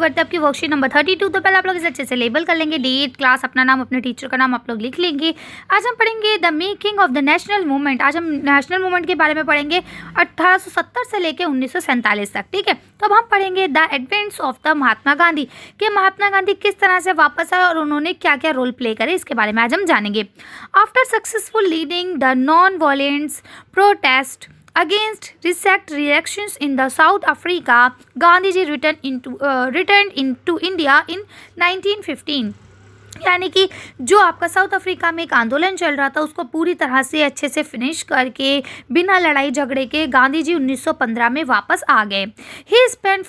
करते हैं आपकी वर्कशीट नंबर 32। तो पहले आप लोग इसे अच्छे से लेबल कर लेंगे, डेट, क्लास, अपना नाम, अपने टीचर का नाम आप लोग लिख लेंगे। आज हम पढ़ेंगे the making of the national movement. आज हम नेशनल मूवमेंट के बारे में पढ़ेंगे 1870 से लेकर 1947 तक। ठीक है, तो अब हम पढ़ेंगे the advents of the Mahatma Gandhi, कि महात्मा गांधी किस तरह से वापस आए और उन्होंने क्या क्या रोल प्ले करे, इसके बारे में आज हम जानेंगे। After successful leading the non violence protest against racist reactions in the South Africa, Gandhiji returned into India in 1915। यानी कि जो आपका साउथ अफ्रीका में एक आंदोलन चल रहा था उसको पूरी तरह से अच्छे से फिनिश करके बिना लड़ाई झगड़े के गांधी जी 1915 में वापस आ गए। ही spend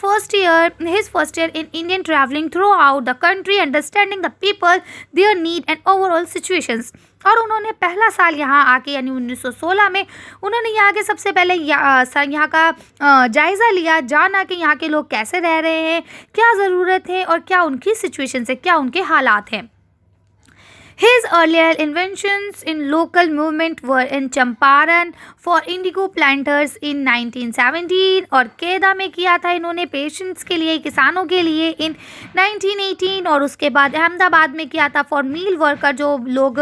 his first year in Indian traveling throughout the country, understanding the people, their need and overall situations। और उन्होंने पहला साल यहाँ आके यानी 1916 में उन्होंने यहाँ के सबसे पहले यहाँ का जायज़ा लिया, जाना कि यहाँ के लोग कैसे रह रहे हैं, क्या ज़रूरत है और क्या उनकी सिचुएशन है, क्या उनके हालात हैं। His earlier inventions in local movement were in Champaran for indigo planters in 1917 और केदा में किया था इन्होंने पेशेंट्स के लिए, किसानों के लिए in 1918 और उसके बाद अहमदाबाद में किया था फॉर मील वर्कर, जो लोग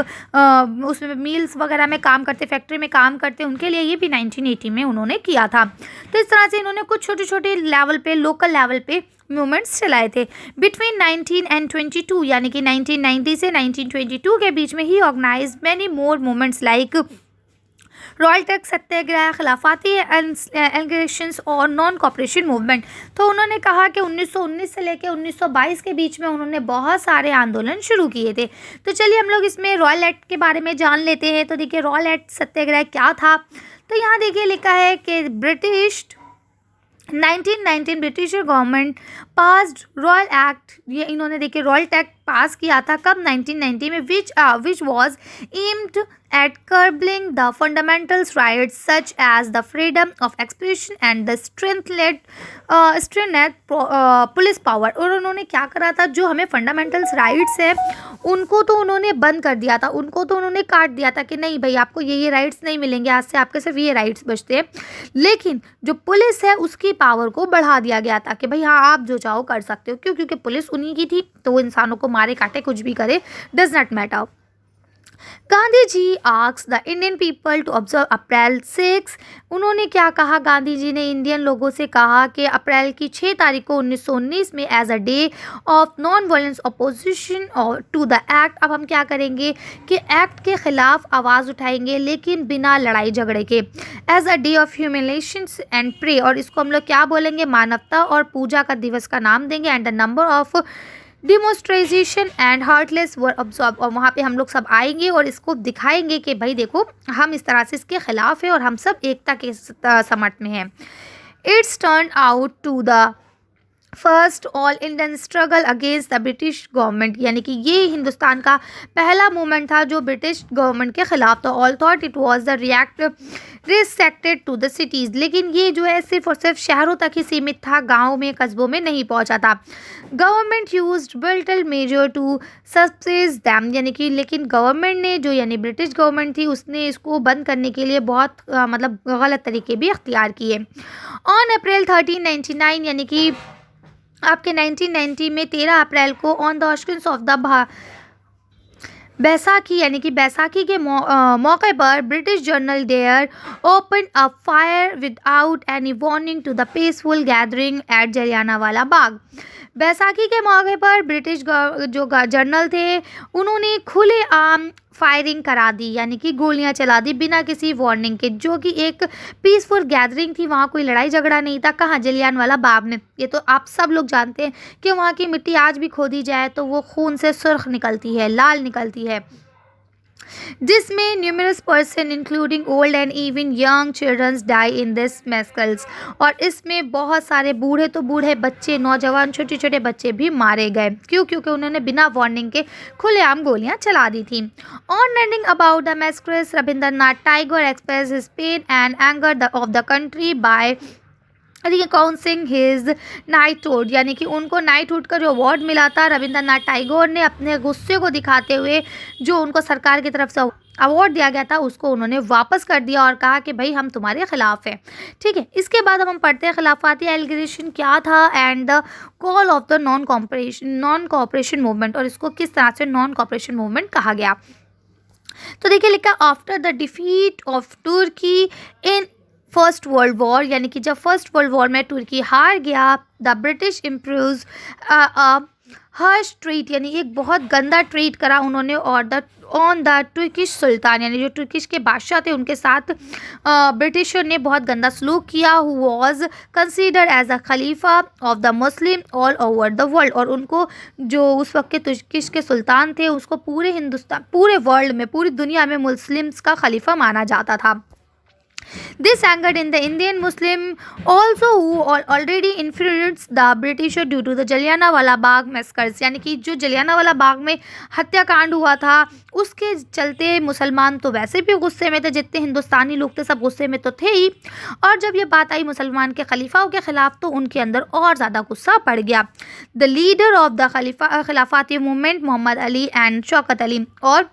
उसमें मील्स वगैरह में काम करते, फैक्ट्री में काम करते, उनके लिए ये भी 1980 में उन्होंने किया था। तो इस तरह से इन्होंने कुछ छोटे छोटे लेवल पे, लोकल लेवल पे मूवमेंट्स चलाए थे। बिटवीन 19 एंड 22 यानी कि 1990 से 1922 के बीच में he organise many more movements like royal tax satyagraha, Khilafat allegations और नॉन कॉपरेशन मूवमेंट। तो उन्होंने कहा कि 1919 से लेकर 1922 के बीच में उन्होंने बहुत सारे आंदोलन शुरू किए थे। तो चलिए हम लोग इसमें रॉयल एक्ट के बारे में जान लेते हैं। तो देखिए रॉयल एक्ट सत्याग्रह क्या था। तो यहाँ देखिए लिखा है कि 1919 British government passed royal act, ये इन्होंने देखिए रॉयल एक्ट पास किया था कब, 1990 में, which was aimed at curbing the fundamentals rights such as the freedom of expression and the strength police power. और उन्होंने क्या करा था, जो हमें फंडामेंटल्स राइट्स है उनको तो उन्होंने बंद कर दिया था, उनको तो उन्होंने काट दिया था कि नहीं भाई आपको ये राइट्स नहीं मिलेंगे, आज से आपके सिर्फ ये राइट्स बचते हैं। लेकिन जो पुलिस है उसकी पावर को बढ़ा दिया गया था कि भाई हाँ आप जो चाहो कर सकते हो। क्यों? क्योंकि पुलिस उन्हीं की थी, तो वो इंसानों को मारे काटे कुछ भी करे, does not matter. Gandhi ji asks the Indian people to observe April 6। उन्होंने क्या कहा, गांधी जी ने इंडियन लोगों से कहा कि अप्रैल की 6 तारीख को 1919 में as a day of non violence opposition to the act. अब हम क्या करेंगे कि एक्ट के खिलाफ आवाज़ उठाएंगे लेकिन बिना लड़ाई झगड़े के, as a day of humiliation and pray. और इसको हम लोग क्या बोलेंगे, मानवता और पूजा का दिवस का नाम देंगे। And the number of demonstration and hartals were observe. और वहाँ पे हम लोग सब आएंगे और इसको दिखाएंगे कि भाई देखो हम इस तरह से इसके खिलाफ है और हम सब एकता के समर्थ में हैं। It's turn out to the first all Indian struggle against the British government, यानी कि ये हिंदुस्तान का पहला मूवमेंट था जो ब्रिटिश गवर्नमेंट के खिलाफ था। All thought it was the restricted to the cities, लेकिन ये जो है सिर्फ और सिर्फ शहरों तक ही सीमित था, गाँव में कस्बों में नहीं पहुंचा था। Government used brutal measure to suppress them, यानी कि लेकिन गवर्नमेंट ने जो यानी ब्रिटिश गवर्नमेंट थी उसने इसको बंद करने के लिए बहुत मतलब गलत तरीके भी अख्तियार किए। ऑन अप्रैल 1399 यानी कि आपके 1990 में 13 अप्रैल को ऑन द ऑस्किंस ऑफ द बैसाखी, यानी कि बैसाखी के मौके पर British general Dyer open a fire without any warning to the peaceful gathering at Jallianwala Bagh. Baisakhi के मौके पर ब्रिटिश जो जनरल थे उन्होंने खुलेआम फायरिंग करा दी, यानी कि गोलियां चला दी बिना किसी वार्निंग के, जो कि एक पीसफुल गैदरिंग थी, वहाँ कोई लड़ाई झगड़ा नहीं था। कहाँ? जलियांवाला बाग में। ये तो आप सब लोग जानते हैं कि वहाँ की मिट्टी आज भी खोदी जाए तो वो खून से सुर्ख निकलती है, लाल निकलती है, जिसमें numerous person including old and even young childrens die in this massacres. और इसमें बहुत सारे बूढ़े तो बूढ़े, बच्चे, नौजवान, छोटे छोटे बच्चे भी मारे गए। क्यों? क्योंकि उन्होंने बिना वार्निंग के खुलेआम गोलियां चला दी थी। On learning about the massacres, Rabindranath Tagore express his pain and anger of the country by renouncing his knighthood, यानी कि उनको नाइटहुड का जो अवार्ड मिला था रविंद्रनाथ टैगोर ने अपने गुस्से को दिखाते हुए जो उनको सरकार की तरफ से अवार्ड दिया गया था उसको उन्होंने वापस कर दिया और कहा कि भाई हम तुम्हारे खिलाफ हैं। ठीक है, इसके बाद हम पढ़ते हैं खिलाफती एलिगेशन क्या था and the call of the non cooperation movement, और इसको किस तरह से नॉन कोऑपरेशन मूवमेंट कहा गया। तो देखिए लिखा after the defeat of Turkey in first world war, यानी कि जब फर्स्ट वर्ल्ड वॉर में तुर्की हार गया, the British improve Harsh treat, यानी एक बहुत गंदा ट्रीट करा उन्होंने और ऑन द तुर्किश सुल्तान, यानी जो तुर्किश के बादशाह थे उनके साथ ब्रिटिशर ने बहुत गंदा सलूक किया। Who was consider as a khalifa of the Muslim all over the world, और उनको जो उस वक्त के तुर्किश के सुल्तान थे उसको पूरे हिंदुस्तान, पूरे वर्ल्ड में, पूरी दुनिया में मुस्लिम्स का खलीफा माना जाता था। This angered in the Indian Muslim also who already influenced the British due to the Jallianwala Bagh मैस्कर्स, यानी कि जो जलियांवाला बाग में हत्याकांड हुआ था उसके चलते मुसलमान तो वैसे भी गुस्से में थे, जितने हिंदुस्तानी लोग थे सब गुस्से में तो थे ही, और जब ये बात आई मुसलमान के खलीफाओं के ख़िलाफ़ तो उनके अंदर और ज़्यादा गुस्सा पड़ गया। The leader of the Khilafat movement Mohammad Ali and Shaukat Ali, और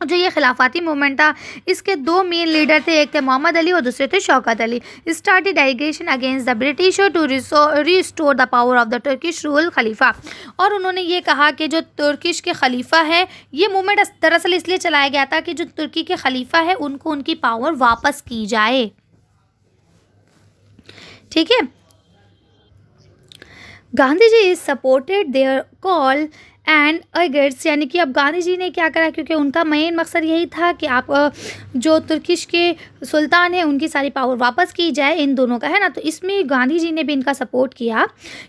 जो ये खिलाफती मूवमेंट था इसके दो मेन लीडर थे, एक थे मोहम्मद अली और दूसरे थे Shaukat Ali. Started allegation against the British to restore the power of the Turkish rule Khalifa, और उन्होंने ये कहा कि जो तुर्किश के खलीफा है, ये मूवमेंट दरअसल इसलिए चलाया गया था कि जो तुर्की के खलीफा है उनको उनकी पावर वापस की जाए। ठीक है, Gandhi ji is supported their call and against, यानी कि अब गांधी जी ने क्या करा, क्योंकि उनका मेन मकसद यही था कि आप जो तुर्किश के सुल्तान हैं उनकी सारी पावर वापस की जाए, इन दोनों का है ना, तो इसमें गांधी जी ने भी इनका सपोर्ट किया।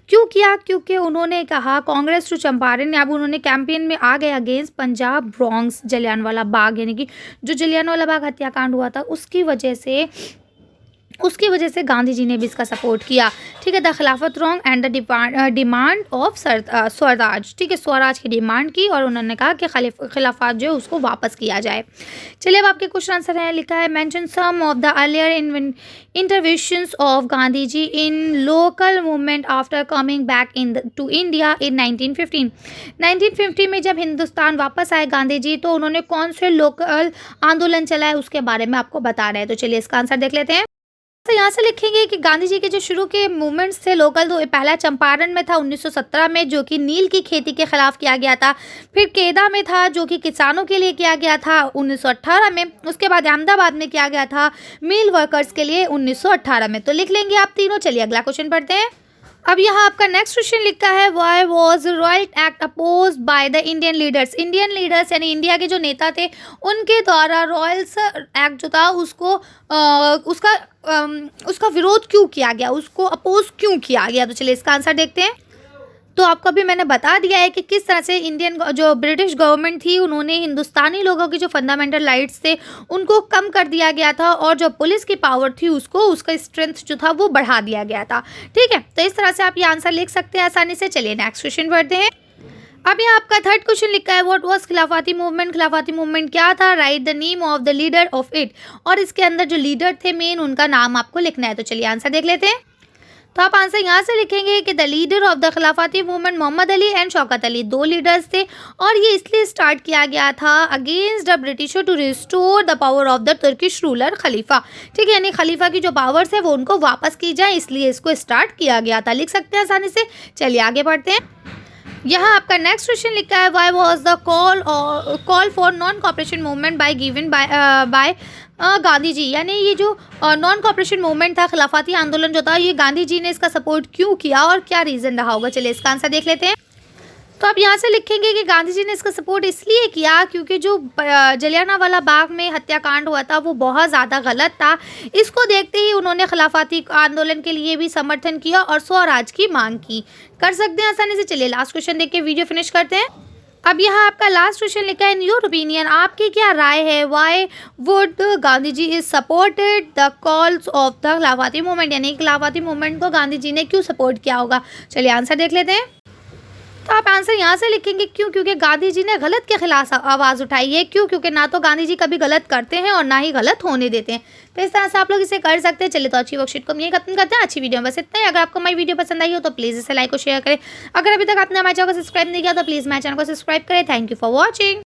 क्यों किया? क्योंकि उन्होंने कहा कांग्रेस टू चंपारण, अब उन्होंने कैंपेन में आ गए अगेंस्ट पंजाब ब्रॉन्क्स जलियांवाला बाग, यानी कि जो जलियांवाला बाग हत्याकांड हुआ था उसकी वजह से गांधी जी ने भी इसका सपोर्ट किया। ठीक है, द खिलाफत wrong and the demand of Swaraj, ठीक है, स्वराज की डिमांड की और उन्होंने कहा कि खिलाफत जो है उसको वापस किया जाए। चलिए अब आपके क्वेश्चन आंसर है, लिखा है mention some of the earlier interventions of Gandhi ji in local movement after coming back to India in 1915। 1950 में जब हिंदुस्तान वापस आए गांधी जी तो उन्होंने कौन से लोकल आंदोलन चलाए उसके बारे में आपको बता रहे हैं। तो चलिए इसका आंसर देख लेते हैं। तो यहाँ से लिखेंगे कि गांधी जी के जो शुरू के मूवमेंट्स थे लोकल, तो पहला चंपारण में था 1917 में जो कि नील की खेती के खिलाफ किया गया था, फिर केदा में था जो कि किसानों के लिए किया गया था 1918 में, उसके बाद अहमदाबाद में किया गया था मिल वर्कर्स के लिए 1918 में। तो लिख लेंगे आप तीनों। चलिए अगला क्वेश्चन पढ़ते हैं। अब यहाँ आपका नेक्स्ट क्वेश्चन लिखा है why was Rowlatt act oppose by the Indian leaders. Indian leaders यानी इंडिया के जो नेता थे उनके द्वारा रॉयल्स एक्ट जो था उसका विरोध क्यों किया गया, उसको अपोज क्यों किया गया। तो चलिए इसका आंसर देखते हैं। तो आपको अभी मैंने बता दिया है कि किस तरह से इंडियन जो ब्रिटिश गवर्नमेंट थी उन्होंने हिंदुस्तानी लोगों की जो फंडामेंटल राइट्स थे उनको कम कर दिया गया था और जो पुलिस की पावर थी उसका स्ट्रेंथ जो था वो बढ़ा दिया गया था। ठीक है, तो इस तरह से आप ये आंसर लिख सकते हैं आसानी से। चलिए नेक्स्ट क्वेश्चन पढ़ते हैं। अब यहाँ आपका थर्ड क्वेश्चन लिखा है व्हाट वाज खिलाफती मूवमेंट। खिलाफती मूवमेंट क्या था? Right the name of the leader of it, और इसके अंदर जो लीडर थे मेन उनका नाम आपको लिखना है। तो चलिए आंसर देख लेते हैं। तो आप आंसर यहाँ से लिखेंगे कि the leader of the Khilafat movement Mohammad Ali and Shaukat Ali, दो लीडर्स थे और ये इसलिए स्टार्ट किया गया था against the Britisher to restore the power of the Turkish ruler Khalifa. ठीक है, यानी खलीफा की जो पावर्स है वो उनको वापस की जाए, इसलिए इसको स्टार्ट किया गया था। लिख सकते हैं आसानी से। चलिए आगे बढ़ते हैं। यहाँ आपका नेक्स्ट क्वेश्चन लिखा है why was the call for non cooperation movement by given by Gandhi ji, यानी ये जो नॉन कॉपरेशन मूवमेंट था, खिलाफती आंदोलन जो था, ये गांधी जी ने इसका सपोर्ट क्यों किया और क्या रीज़न रहा होगा। चलिए इसका आंसर देख लेते हैं। तो आप यहाँ से लिखेंगे कि गांधी जी ने इसका सपोर्ट इसलिए किया क्योंकि जो जलियांवाला बाग में हत्याकांड हुआ था वो बहुत ज़्यादा गलत था। इसको देखते ही उन्होंने खिलाफती आंदोलन के लिए भी समर्थन किया और स्वराज की मांग की। कर सकते हैं आसानी से। चलिए लास्ट क्वेश्चन देख के वीडियो फिनिश करते हैं। अब यहाँ आपका लास्ट क्वेश्चन लिखा है इन योर ओपिनियन, आपकी क्या राय है why would Gandhi ji is supported the calls of the Khilafat movement, यानी खिलाफती मूवमेंट को गांधी जी ने क्यों सपोर्ट किया होगा। चलिए आंसर देख लेते हैं। तो आप आंसर यहाँ से लिखेंगे क्यों, क्योंकि गांधी जी ने गलत के खिलाफ आवाज़ उठाई है। क्यों, क्योंकि ना तो गांधी जी कभी गलत करते हैं और ना ही गलत होने देते हैं। तो इस तरह से आप लोग इसे कर सकते हैं। चलिए तो अच्छी वर्कशीट को हम यही खत्म करते हैं। अच्छी वीडियो में बस इतना ही। अगर आपको हमारी वीडियो पसंद आई हो तो प्लीज़ इसे लाइक और शेयर करें। अगर अभी तक आपने हमारे चैनल को सब्सक्राइब नहीं किया तो प्लीज़ हमारे चैनल को सब्सक्राइब करें। Thank you for watching.